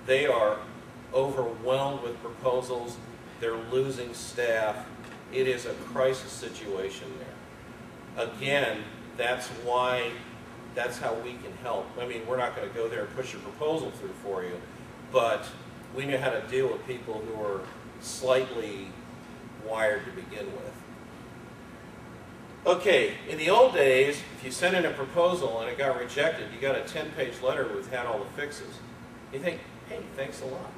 They are overwhelmed with proposals. They're losing staff. It is a crisis situation there. Again, that's how we can help. I mean, we're not going to go there and push your proposal through for you, but we know how to deal with people who are slightly wired to begin with. Okay, in the old days, if you sent in a proposal and it got rejected, you got a 10-page letter with had all the fixes. You think, hey, thanks a lot.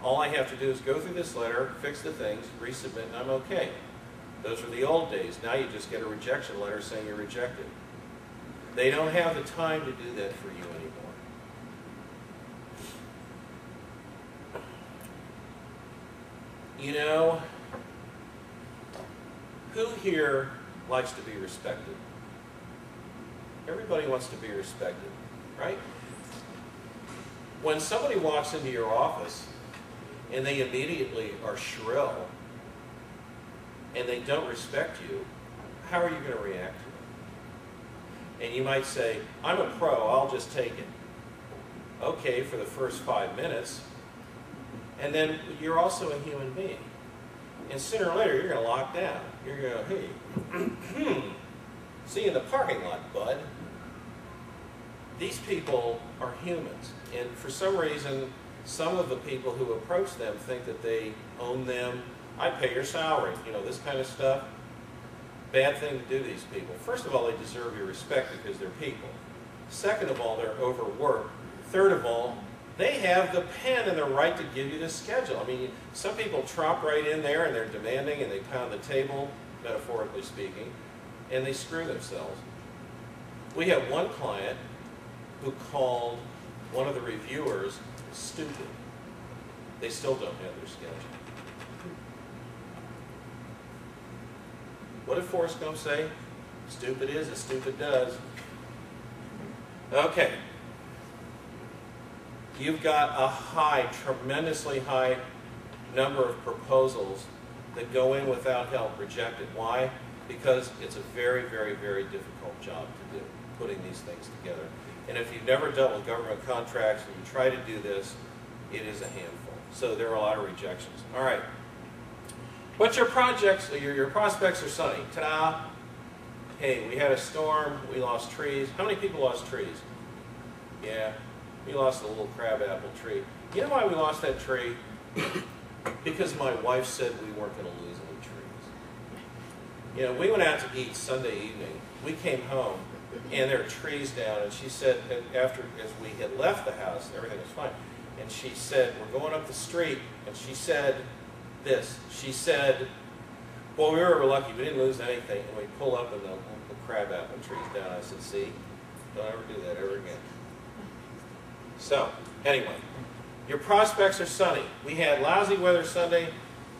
All I have to do is go through this letter, fix the things, resubmit, and I'm okay. Those were the old days. Now you just get a rejection letter saying you're rejected. They don't have the time to do that for you anymore. You know, who here likes to be respected? Everybody wants to be respected, right? When somebody walks into your office and they immediately are shrill and they don't respect you, how are you going to react to it? And you might say, I'm a pro, I'll just take it. Okay, for the first 5 minutes. And then you're also a human being. And sooner or later, you're going to lock down. You're going to go, hey, see you in the parking lot, bud. These people are humans. And for some reason, some of the people who approach them think that they own them. I pay your salary, you know, this kind of stuff. Bad thing to do to these people. First of all, they deserve your respect because they're people. Second of all, they're overworked. Third of all, they have the pen and the right to give you the schedule. I mean, some people tromp right in there and they're demanding and they pound the table, metaphorically speaking, and they screw themselves. We have one client who called one of the reviewers stupid. They still don't have their schedule. What did Forrest Gump say? Stupid is as stupid does. Okay. You've got a high, tremendously high number of proposals that go in without help, rejected. Why? Because it's a very, very, very difficult job to do, putting these things together. And if you've never dealt with government contracts and you try to do this, it is a handful. So there are a lot of rejections. All right. But your projects, your prospects are sunny. Ta-da! Hey, we had a storm, we lost trees. How many people lost trees? Yeah, we lost a little crabapple tree. You know why we lost that tree? Because my wife said we weren't going to lose any trees. You know, we went out to eat Sunday evening. We came home, and there are trees down, and she said, as we had left the house, everything was fine. And she said, we're going up the street, and she said this. She said, well, we were lucky, we didn't lose anything, and we pull up and the crabapple tree's down. I said, see, don't ever do that ever again. So, anyway, your prospects are sunny. We had lousy weather Sunday,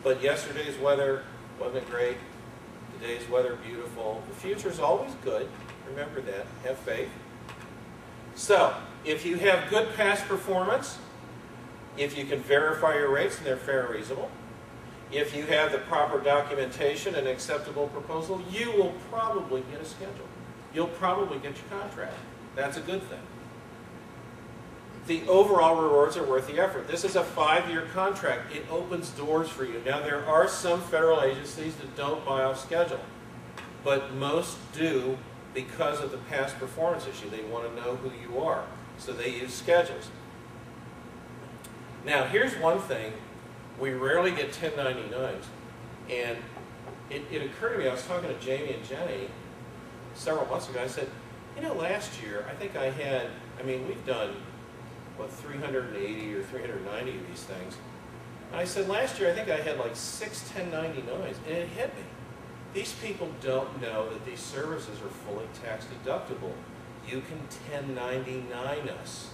but yesterday's weather wasn't great. Today's weather beautiful. The future's always good. Remember that. Have faith. So, if you have good past performance, if you can verify your rates and they're fair and reasonable, if you have the proper documentation and acceptable proposal, you will probably get a schedule. You'll probably get your contract. That's a good thing. The overall rewards are worth the effort. This is a 5-year contract. It opens doors for you. Now, there are some federal agencies that don't buy off schedule, but most do because of the past performance issue. They want to know who you are, so they use schedules. Now, here's one thing. We rarely get 1099s, and it occurred to me, I was talking to Jamie and Jenny several months ago. I said, you know, last year, I think I had, we've done, what, 380 or 390 of these things. And I said, last year, I think I had like 6 1099s, and it hit me. These people don't know that these services are fully tax deductible. You can 1099 us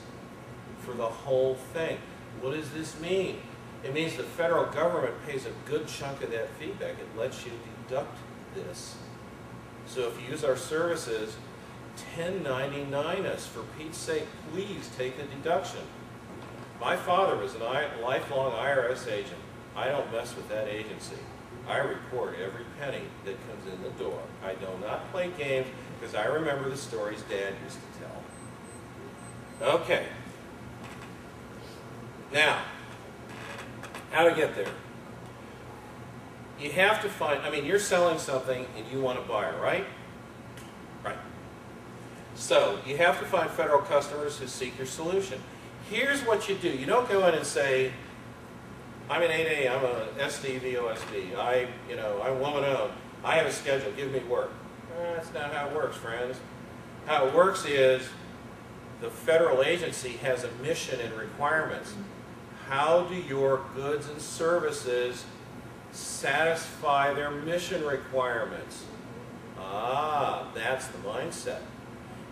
for the whole thing. What does this mean? It means the federal government pays a good chunk of that feedback. It lets you deduct this. So if you use our services, 1099 us. For Pete's sake, please take the deduction. My father was a lifelong IRS agent. I don't mess with that agency. I report every penny that comes in the door. I do not play games because I remember the stories Dad used to tell. Okay. Now, how to get there? You have to find, I mean, you're selling something and you want a buyer, right? Right. So, you have to find federal customers who seek your solution. Here's what you do. You don't go in and say, I'm an 8A, I'm a SD, VOSD, I'm woman-owned, I have a schedule, give me work. That's not how it works, friends. How it works is the federal agency has a mission and requirements. How do your goods and services satisfy their mission requirements? Ah, that's the mindset.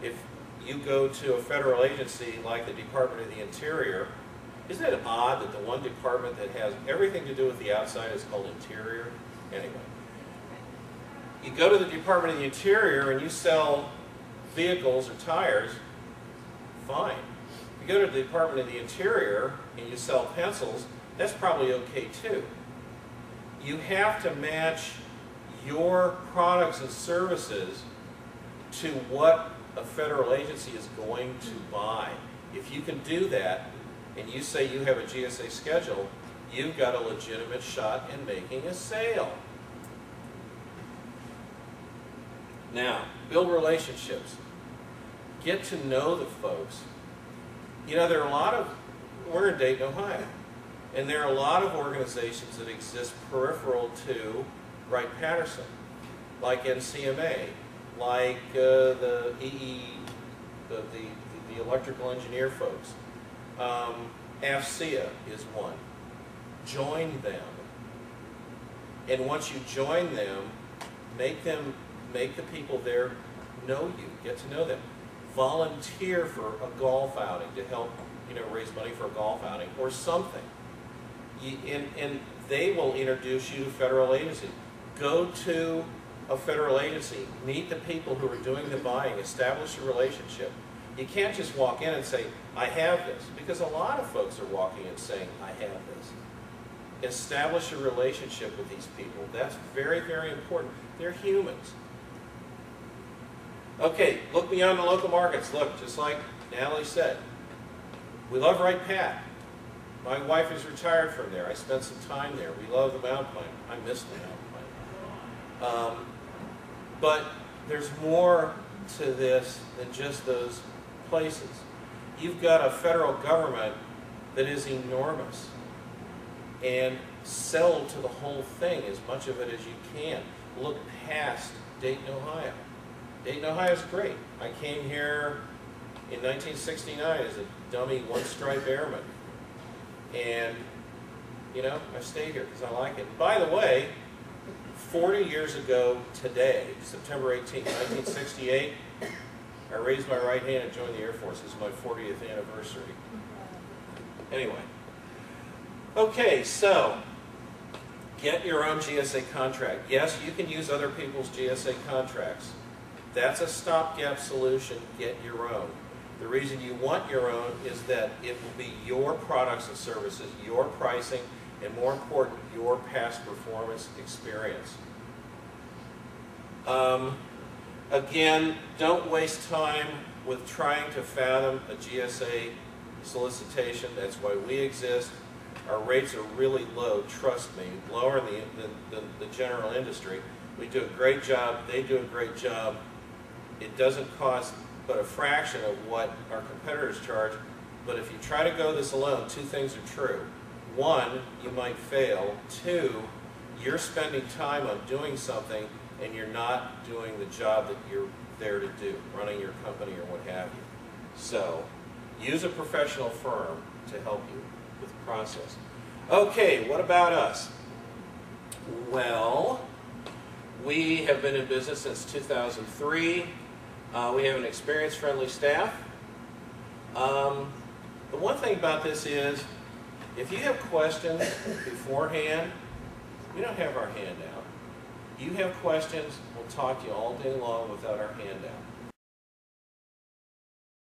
If you go to a federal agency like the Department of the Interior, isn't it odd that the one department that has everything to do with the outside is called Interior? Anyway, you go to the Department of the Interior and you sell vehicles or tires, fine. If you go to the Department of the Interior and you sell pencils, that's probably okay too. You have to match your products and services to what a federal agency is going to buy. If you can do that, and you say you have a GSA schedule, you've got a legitimate shot in making a sale. Now, build relationships. Get to know the folks. You know, there are a lot of, we're in Dayton, Ohio, and there are a lot of organizations that exist peripheral to Wright-Patterson, like NCMA, like the electrical engineer folks. AFCEA is one. Join them. And once you join them, make the people there know you, get to know them. Volunteer for a golf outing to help, raise money for a golf outing or something. And they will introduce you to federal agencies. Go to a federal agency, meet the people who are doing the buying, establish a relationship. You can't just walk in and say, I have this, because a lot of folks are walking in saying, I have this. Establish a relationship with these people. That's very, very important. They're humans. Okay, look beyond the local markets. Look, just like Natalie said, we love Wright-Pat. My wife is retired from there. I spent some time there. We love the mountain climb. I miss the mountain climb. But there's more to this than just those places. You've got a federal government that is enormous, and sell to the whole thing, as much of it as you can. Look past Dayton, Ohio. Dayton, Ohio is great. I came here in 1969 as a dummy one-stripe airman, and I've stayed here because I like it. By the way, 40 years ago today, September 18, 1968, I raised my right hand and joined the Air Force. This is my 40th anniversary. Anyway. Okay, so get your own GSA contract. Yes, you can use other people's GSA contracts. That's a stopgap solution. Get your own. The reason you want your own is that it will be your products and services, your pricing, and more important, your past performance experience. Again, don't waste time with trying to fathom a GSA solicitation. That's why we exist. Our rates are really low, trust me, lower than the general industry. We do a great job, they do a great job. It doesn't cost but a fraction of what our competitors charge, but if you try to go this alone, two things are true. One, you might fail. Two, you're spending time on doing something and you're not doing the job that you're there to do, running your company or what have you. So, use a professional firm to help you with the process. Okay, what about us? Well, we have been in business since 2003. We have an experienced, friendly staff. The one thing about this is, if you have questions beforehand, we don't have our hand out. You have questions, we'll talk to you all day long without our hand out.